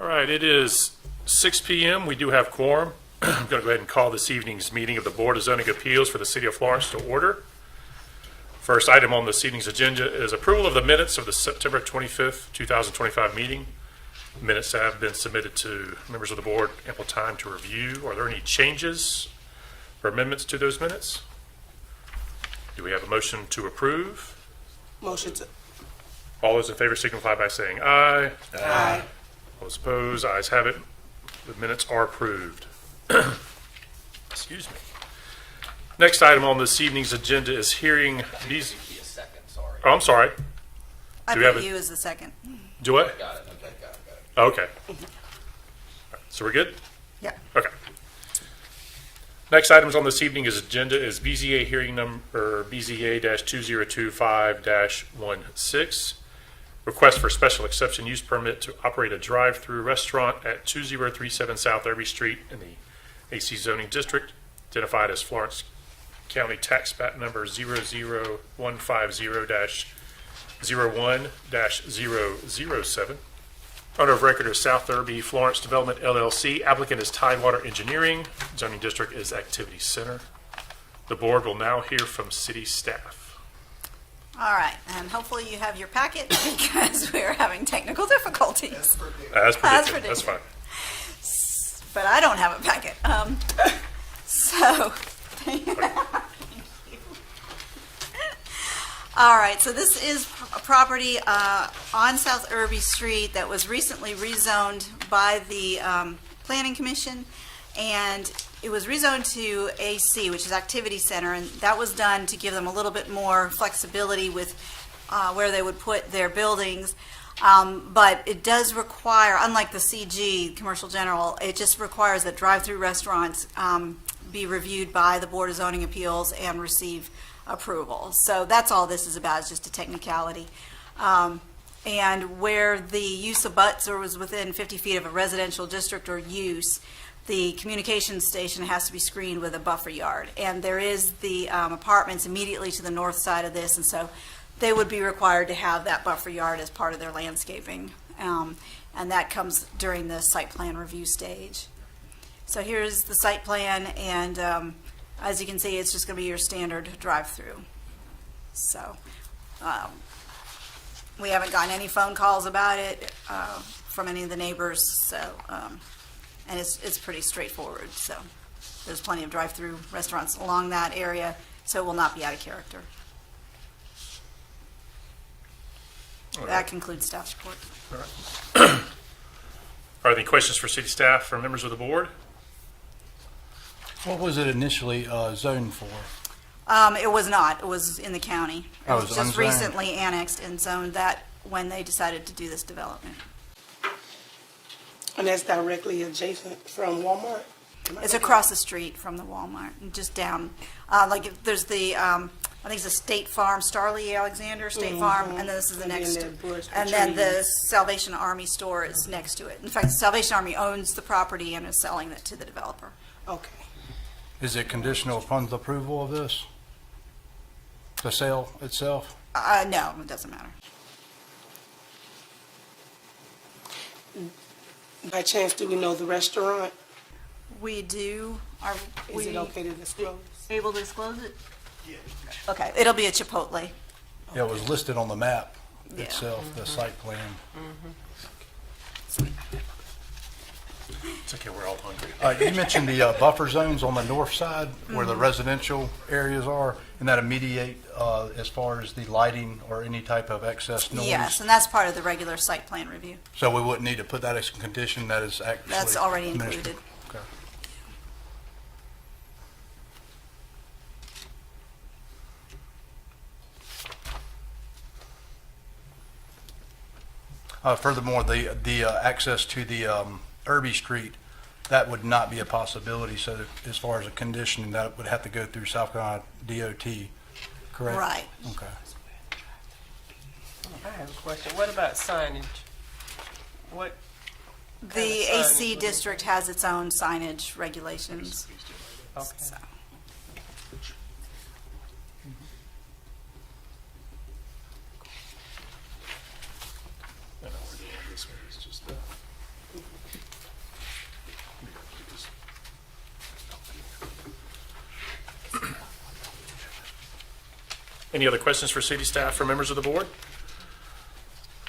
All right, it is 6 p.m. We do have quorum. I'm going to go ahead and call this evening's meeting of the Board of Zoning Appeals for the City of Florence to order. First item on this evening's agenda is approval of the minutes of the September 25th, 2025 meeting. Minutes have been submitted to members of the board, ample time to review. Are there any changes or amendments to those minutes? Do we have a motion to approve? Motion to. All those in favor signify by saying aye. Aye. All those opposed, ayes have it. The minutes are approved. Excuse me. Next item on this evening's agenda is hearing these. Be a second, sorry. Oh, I'm sorry. I Do we have put a- you as the second. Do what? Got it, okay, got it. Okay. All right, so we're good? Yeah. Okay. Next items on this evening's agenda is BZA hearing number BZA-2025-16. Request for special exception use permit to operate a drive-through restaurant at 2037 South Irby Street in the AC zoning district, identified as Florence County Tax Map number 00150-01-007. Owner of record is South Irby Florence Development LLC. Applicant is Tidewater Engineering. Zoning district is Activity Center. The board will now hear from city staff. All right, and hopefully you have your packet because we're having technical difficulties. As As predicted, that's predicted. fine. But I don't have a packet. So, all right, so this is a property on South Irby Street that was recently rezoned by the Planning Commission, and it was rezoned to AC, which is Activity Center, and that was done to give them a little bit more flexibility with where they would put their buildings. But it does require, unlike the CG, Commercial General, it just requires that drive-through restaurants be reviewed by the Board of Zoning Appeals and receive approval. So that's all this is about, is just a technicality. And where the use abuts or was within 50 feet of a residential district or use, the communication station has to be screened with a buffer yard. And there is the apartments immediately to the north side of this, and so they would be required to have that buffer yard as part of their landscaping. And that comes during the site plan review stage. So here's the site plan, and as you can see, it's just going to be your standard drive-through. So we haven't gotten any phone calls about it from any of the neighbors, so and it's pretty straightforward. So there's plenty of drive-through restaurants along that area, so it will not be out of character. That concludes staff's report. All right. Are there any questions for city staff from members of the board? What was it initially zoned for? It was not. It was in the county. It Oh, was it was just unzoned. recently annexed and zoned that when they decided to do this development. And that's directly adjacent from Walmart? It's across the street from the Walmart, and just down, like if there's the, I think it's a State Farm, Starley Alexander State Farm, and then this is the And then next, the bush, the and then the trees. Salvation Army store is next to it. In fact, the Salvation Army owns the property and is selling it to the developer. Okay. Is it conditional upon the approval of this? The sale itself? No, it doesn't matter. By chance, do we know the restaurant? We do, are Is we it okay to disclose? able to disclose it? Yeah. Okay, it'll be a Chipotle. Yeah, it was listed on the map Yeah. itself, the site plan. It's okay, we're all hungry. You mentioned the buffer zones on the north side where the residential areas are, and that immediate as far as the lighting or any type of excess noise? Yes, and that's part of the regular site plan review. So we wouldn't need to put that as a condition, that is actually... That's already administered. included. Okay. Furthermore, the access to the Irby Street, that would not be a possibility. So as far as a condition, that would have to go through South Carolina DOT, correct? Right. Okay. I have a question. What about signage? What? The kind of AC signage would- district has its own signage regulations. Okay. So, I know we're doing this one, it's just, Any other questions for city staff or members of the board?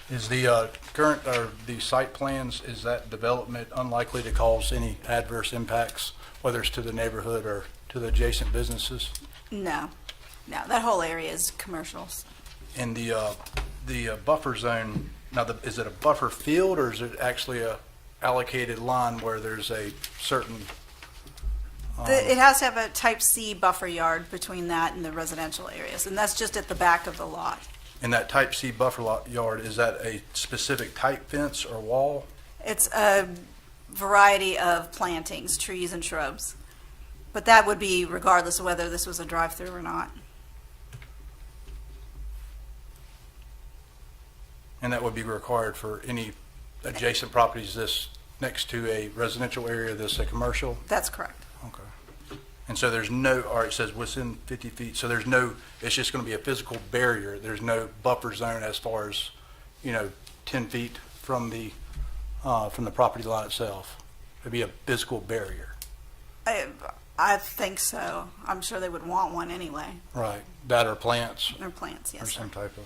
Is the current, or the site plans, is that development unlikely to cause any adverse impacts, whether it's to the neighborhood or to the adjacent businesses? No, that whole area is commercials. And the buffer zone, now, is it a buffer field, or is it actually a allocated line where there's a certain, It has to have a type C buffer yard between that and the residential areas, and that's just at the back of the lot. in that type C buffer yard, is that a specific type fence or wall? It's a variety of plantings, trees and shrubs. But that would be regardless of whether this was a drive-through or not. And that would be required for any adjacent properties this next to a residential area, this a commercial? That's correct. Okay. And so there's no, or it says within 50 feet, so there's no, it's just going to be a physical barrier. There's no buffer zone as far as, 10 feet from the property line itself. It'd be a physical barrier. I think so. I'm sure they would want one anyway. Right. That or plants Or plants, or yes, sir. some type of.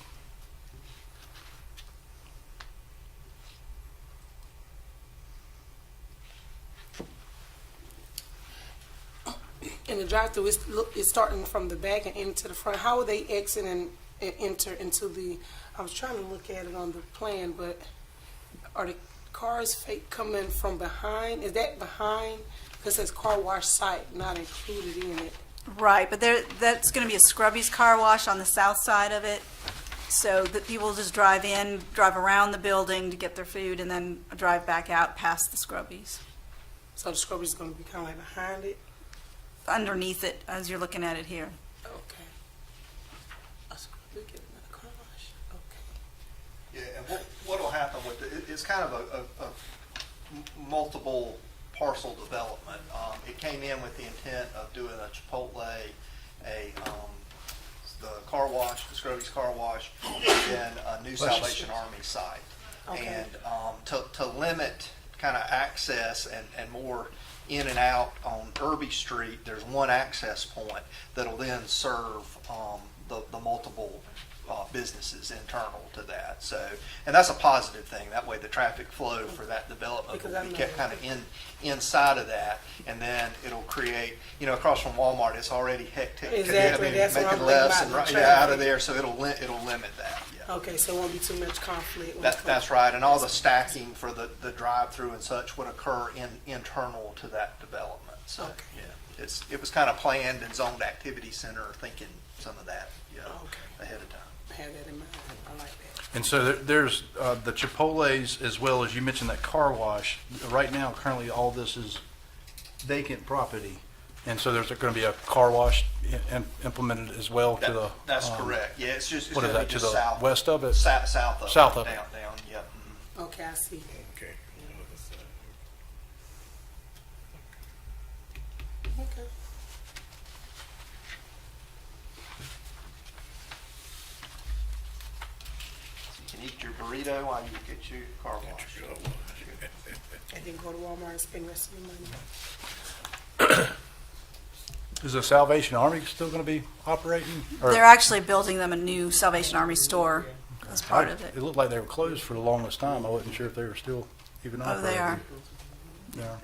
And the drive-through is starting from the back and into the front. How are they exit and enter into the, I was trying to look at it on the plan, but are the cars coming from behind? Is that behind? Because it says car wash site not included in it. Right, but that's going to be a Scrubby's car wash on the south side of it. So that people just drive in, drive around the building to get their food, and then drive back out past the Scrubby's. So the scrubber is going to be kind of like behind it? Underneath it, as you're looking at it here. Okay. Look at another car wash. Okay. Yeah, and what'll happen with it, it's kind of a multiple parcel development. It came in with the intent of doing a Chipotle, the car wash, the Scrubby's car wash, and then a new Salvation Army site. Okay. And to limit kind of access and more in and out on Irby Street, there's one access point that'll then serve the multiple businesses internal to that. So, and that's a positive thing. That way the traffic flow for that development Because will I'm be not- kept kind of inside of that, and then it'll create, across from Walmart, it's already hectic. Exactly, that's what I'm making thinking lefts about, and the right out traffic. of there, so it'll limit that. Yeah. Okay, so it won't be too much conflict. That's right, and all the stacking for the drive-through and such would occur internal to that development. So, Okay. yeah, it was kind of planned and zoned activity center, thinking some of that, Okay. ahead of time. Have that in mind. I like that. And so there's the Chipotle's, as well as you mentioned that car wash. Right now, currently, all this is vacant property. And so there's going to be a car wash implemented as well to the. That's correct. Yeah, it's just, it's What is gonna be that, to just the south. west of it? South of it. South of it. Down, yep. Mhm. Okay, I see. Okay. Okay. So you can eat your burrito while you get your car wash. And then go to Walmart and spend the rest of your money. Is the Salvation Army still going to be operating? Or- They're actually building them a new Salvation Army store as part of it. It looked like they were closed for the longest time. I wasn't sure if they were still even Oh, operating. they are. Yeah.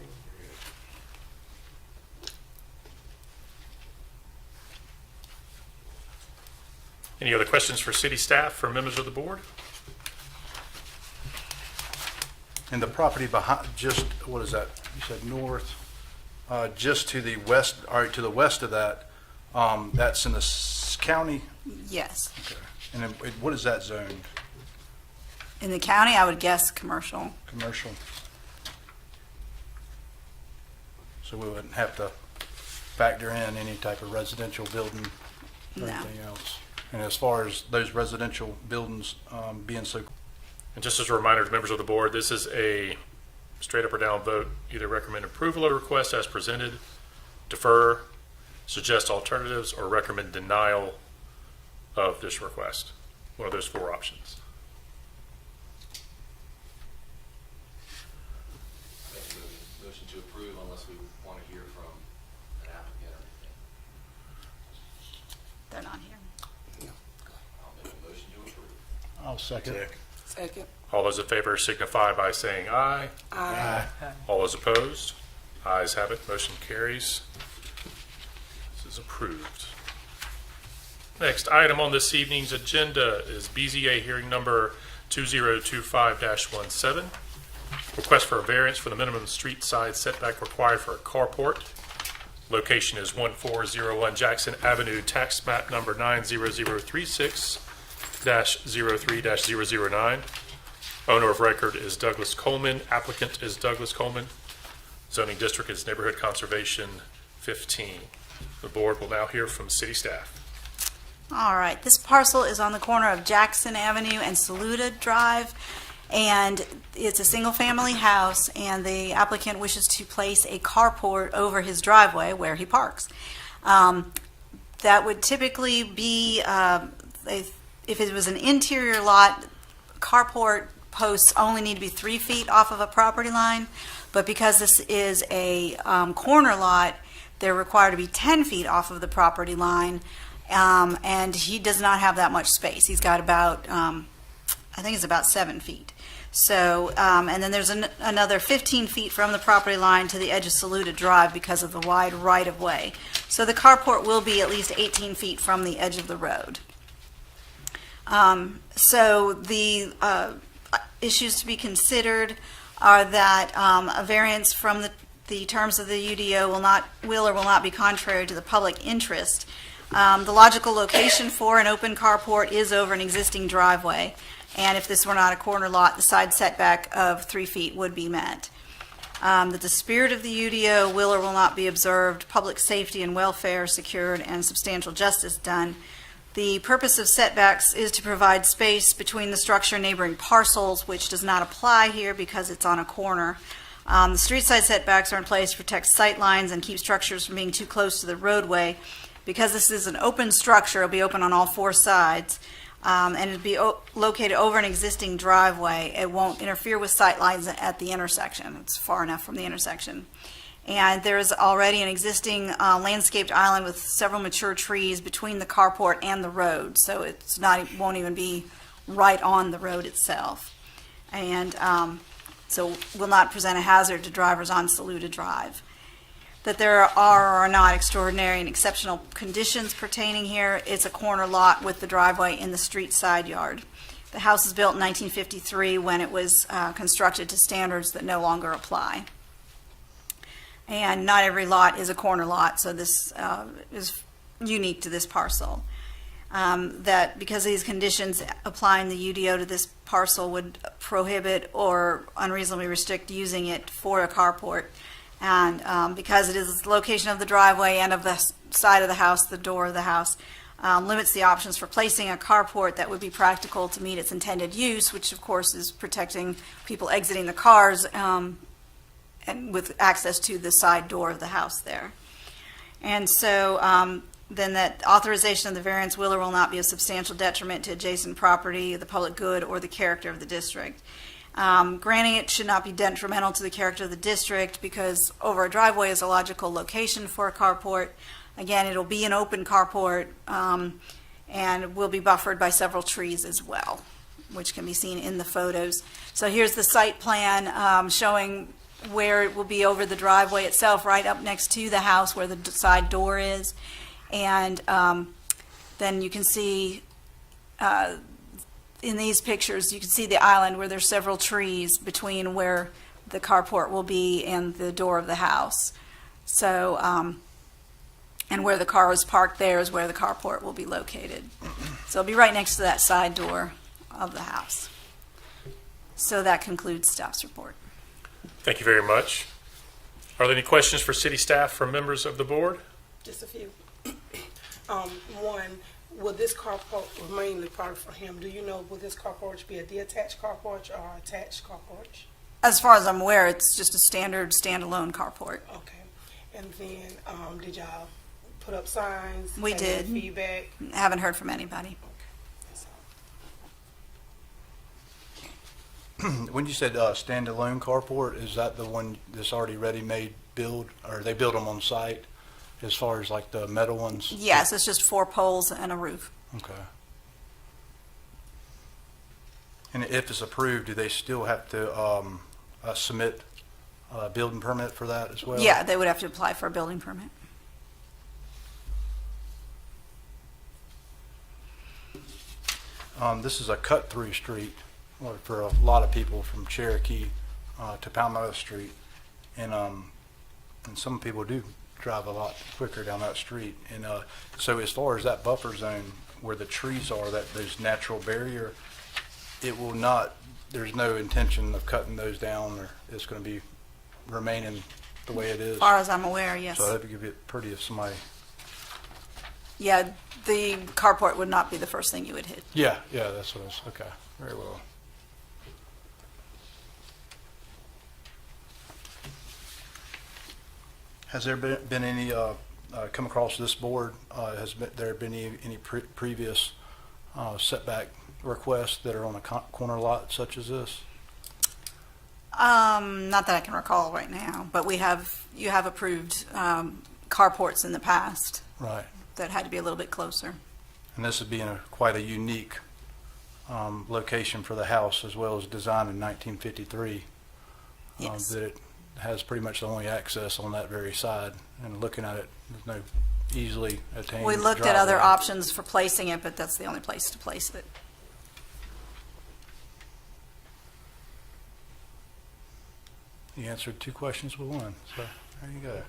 Any other questions for city staff or members of the board? And the property behind, just, what is that? You said north, just to the west, or to the west of that, that's in the county? Yes. Okay. And then what is that zoned? In the county, I would guess commercial. Commercial? So we wouldn't have to factor in any type of residential building or No. anything else? And as far as those residential buildings being so, And just as a reminder to members of the board, this is a straight up or down vote. Either recommend approval of the request as presented, defer, suggest alternatives, or recommend denial of this request. One of those four options. Make a motion to approve unless we want to hear from an applicant or anything. They're not here. I'll second. Second. All those in favor signify by saying aye. Aye. All those opposed? Ayes have it, motion carries. This is approved. Next item on this evening's agenda is BZA hearing number 2025-17. Request for a variance for the minimum street side setback required for a carport. Location is 1401 Jackson Avenue, tax map number 90036-03-009. Owner of record is Douglas Coleman. Applicant is Douglas Coleman. Zoning district is Neighborhood Conservation 15. The board will now hear from city staff. All right, this parcel is on the corner of Jackson Avenue and Saluda Drive, and it's a single-family house, and the applicant wishes to place a carport over his driveway where he parks. That would typically be, if it was an interior lot, carport posts only need to be 3 feet off of a property line, but because this is a corner lot, they're required to be 10 feet off of the property line, and he does not have that much space. He's got about, I think it's about 7 feet. So, and then there's another 15 feet from the property line to the edge of Saluda Drive because of the wide right-of-way. So the carport will be at least 18 feet from the edge of the road. So the issues to be considered are that a variance from the terms of the UDO will or will not be contrary to the public interest. The logical location for an open carport is over an existing driveway, and if this were not a corner lot, the side setback of 3 feet would be met. That the spirit of the UDO will or will not be observed, public safety and welfare secured, and substantial justice done. The purpose of setbacks is to provide space between the structure and neighboring parcels, which does not apply here because it's on a corner. The street side setbacks are in place to protect sight lines and keep structures from being too close to the roadway. Because this is an open structure, it'll be open on all 4 sides, and it'll be located over an existing driveway. It won't interfere with sight lines at the intersection. It's far enough from the intersection. And there's already an existing landscaped island with several mature trees between the carport and the road, so it won't even be right on the road itself. And so will not present a hazard to drivers on Saluda Drive. That there are or are not extraordinary and exceptional conditions pertaining here. It's a corner lot with the driveway in the street side yard. The house was built in 1953 when it was constructed to standards that no longer apply. And not every lot is a corner lot, so this is unique to this parcel. That because of these conditions, applying the UDO to this parcel would prohibit or unreasonably restrict using it for a carport. And because it is the location of the driveway and of the side of the house, the door of the house, limits the options for placing a carport that would be practical to meet its intended use, which of course is protecting people exiting the cars and with access to the side door of the house there. And so then that authorization of the variance will or will not be a substantial detriment to adjacent property, the public good, or the character of the district. Granting it should not be detrimental to the character of the district because over a driveway is a logical location for a carport. Again, it'll be an open carport and will be buffered by several trees as well, which can be seen in the photos. So here's the site plan showing where it will be over the driveway itself, right up next to the house where the side door is. And then you can see in these pictures, you can see the island where there's several trees between where the carport will be and the door of the house. So, and where the car is parked there is where the carport will be located. So it'll be right next to that side door of the house. So that concludes staff's report. Thank you very much. Are there any questions for city staff from members of the board? Just a few. One, will this carport remain the part for him? Do you know, will this carport be a detached carport or attached carport? As far as I'm aware, it's just a standard standalone carport. Okay. And then, did y'all put up signs? We Have any did. Feedback? Haven't heard from anybody. That's all. When you said standalone carport, is that the one that's already ready-made build, or they build them on site as far as like the metal ones? Yes, it's just 4 poles and a roof. Okay. And if it's approved, do they still have to submit a building permit for that as well? Yeah, they would have to apply for a building permit. This is a cut-through street for a lot of people from Cherokee to Palmetto Street. And some people do drive a lot quicker down that street. And so as far as that buffer zone where the trees are, that there's natural barrier, it will not, there's no intention of cutting those down, or it's going to be remaining the way it is. As far as I'm aware, yes. So that'd be pretty if somebody, Yeah, the carport would not be the first thing you would hit. yeah, that's what it's, okay, very well. Has there been any, come across this board, there been any previous setback requests that are on a corner lot such as this? Not that I can recall right now, but you have approved carports in the past Right. that had to be a little bit closer. And this would be in quite a unique location for the house, as well as designed in 1953. Yes. That it has pretty much the only access on that very side. And looking at it, there's no easily attained We looked at other driveway. options for placing it, but that's the only place to place it. You answered two questions with one, so there you go.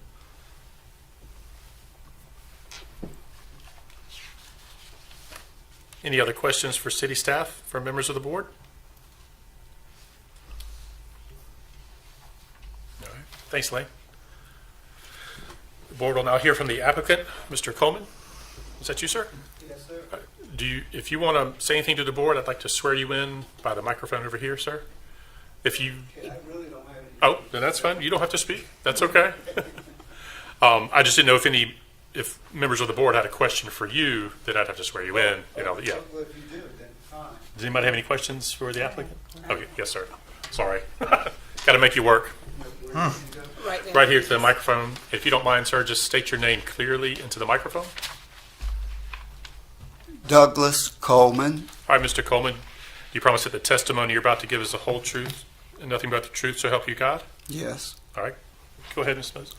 Any other questions for city staff, for members of the board? All right. Thanks, Lane. The board will now hear from the applicant, Mr. Coleman. Is that you, sir? Yes, sir. If you want to say anything to the board, I'd like to swear you in by the microphone over here, sir. If you, I really don't have any. oh, then that's fine. You don't have to speak. That's okay. I just didn't know if members of the board had a question for you, that I'd have to swear you in. Yeah. Well, if you do, then fine. Does anybody have any questions for the applicant? Okay, yes, sir. Sorry. Got to make you work. Right there. Right here to the microphone. If you don't mind, sir, just state your name clearly into the microphone. Douglas Coleman. All right, Mr. Coleman, do you promise that the testimony you're about to give is the whole truth and nothing but the truth, so help you God? Yes. All right. Go ahead, Ms. Moses.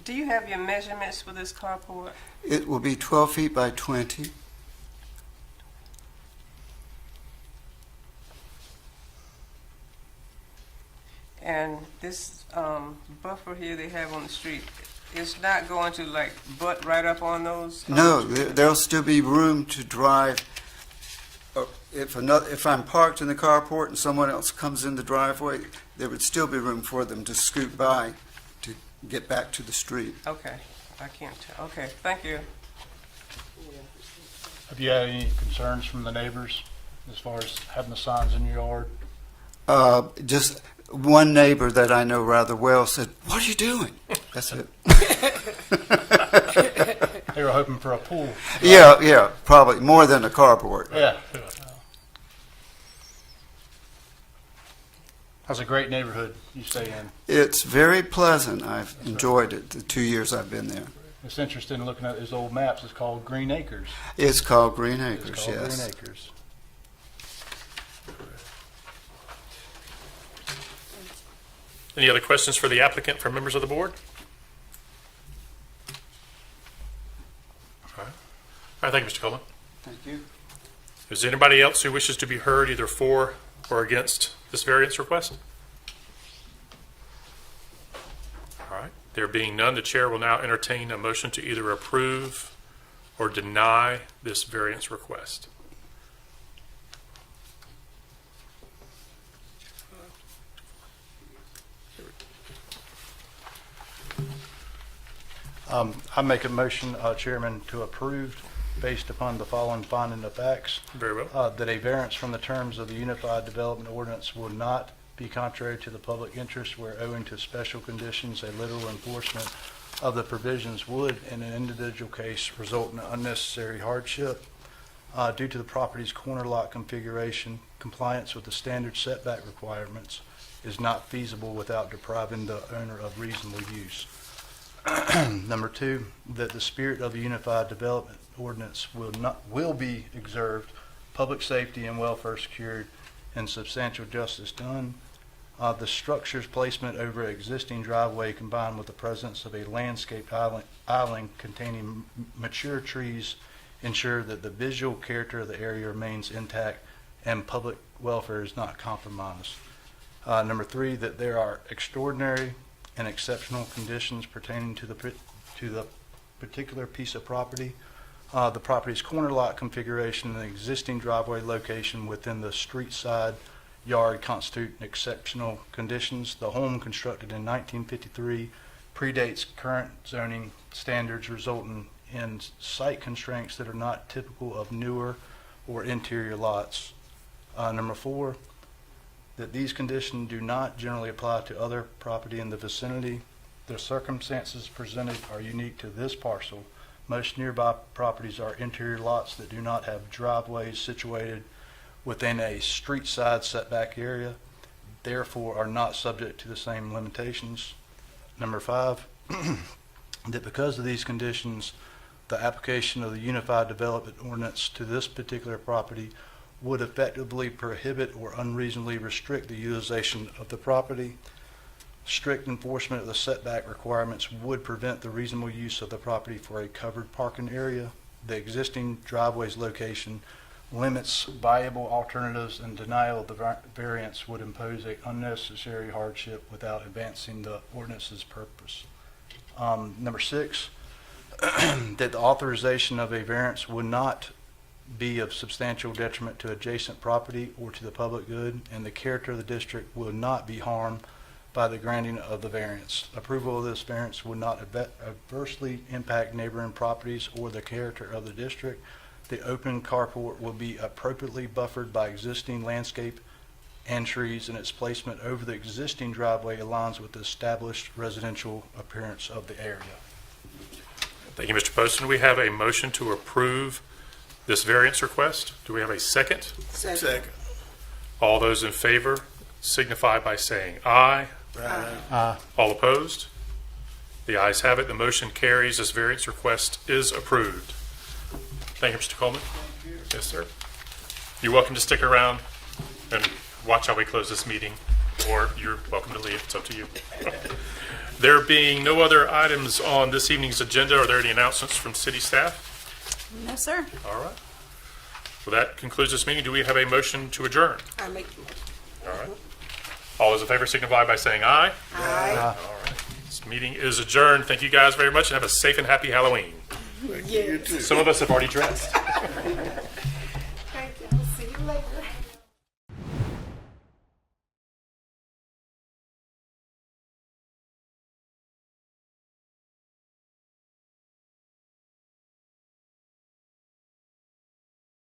Do you have your measurements for this carport? It will be 12 feet by 20. And this buffer here they have on the street, it's not going to like butt right up on those? No, there'll still be room to drive. If I'm parked in the carport and someone else comes in the driveway, there would still be room for them to scoot by to get back to the street. Okay, I can't tell. Okay, thank you. Have you had any concerns from the neighbors as far as having the signs in your yard? Just one neighbor that I know rather well said, "What are you doing?" That's it. They were hoping for a pool. Yeah, probably more than a carport. Yeah. That's a great neighborhood you stay in. It's very pleasant. I've enjoyed it the 2 years I've been there. It's interesting looking at those old maps. It's called Green Acres. It's called Green It's Acres, called yes. Green Acres. Any other questions for the applicant from members of the board? All right, thank you, Mr. Coleman. Thank you. Is there anybody else who wishes to be heard either for or against this variance request? All right, there being none, the chair will now entertain a motion to either approve or deny this variance request. I make a motion, Chairman, to approve based upon the following finding of facts. Very well. That a variance from the terms of the Unified Development Ordinance will not be contrary to the public interest where owing to special conditions, a literal enforcement of the provisions would, in an individual case, result in unnecessary hardship. Due to the property's corner lot configuration, compliance with the standard setback requirements is not feasible without depriving the owner of reasonable use. Number two, that the spirit of the Unified Development Ordinance will be observed public safety and welfare secured, and substantial justice done. The structure's placement over an existing driveway combined with the presence of a landscaped island containing mature trees ensure that the visual character of the area remains intact and public welfare is not compromised. Number 3, that there are extraordinary and exceptional conditions pertaining to the particular piece of property. The property's corner lot configuration and the existing driveway location within the street side yard constitute exceptional conditions. The home constructed in 1953 predates current zoning standards, resulting in site constraints that are not typical of newer or interior lots. Number 4, that these conditions do not generally apply to other property in the vicinity. The circumstances presented are unique to this parcel. Most nearby properties are interior lots that do not have driveways situated within a street side setback area, therefore are not subject to the same limitations. Number 5, that because of these conditions, the application of the Unified Development Ordinance to this particular property would effectively prohibit or unreasonably restrict the utilization of the property. Strict enforcement of the setback requirements would prevent the reasonable use of the property for a covered parking area. The existing driveway's location limits viable alternatives, and denial of the variance would impose an unnecessary hardship without advancing the ordinance's purpose. Number 6, that the authorization of a variance would not be of substantial detriment to adjacent property or to the public good, and the character of the district will not be harmed by the granting of the variance. Approval of this variance would not adversely impact neighboring properties or the character of the district. The open carport will be appropriately buffered by existing landscape and trees, and its placement over the existing driveway aligns with the established residential appearance of the area. Thank you, Mr. Poston. We have a motion to approve this variance request. Do we have a second? Second. All those in favor signify by saying aye. Aye. All opposed? The ayes have it. The motion carries. This variance request is approved. Thank you, Mr. Coleman. Yes, sir. You're welcome to stick around and watch how we close this meeting, or you're welcome to leave. It's up to you. There being no other items on this evening's agenda, are there any announcements from city staff? No, sir. All right. Well, that concludes this meeting. Do we have a motion to adjourn? I make the motion. All right. All those in favor signify by saying aye. Aye. All right. This meeting is adjourned. Thank you guys very much, and have a safe and happy Halloween. Yes. Some of us have already dressed.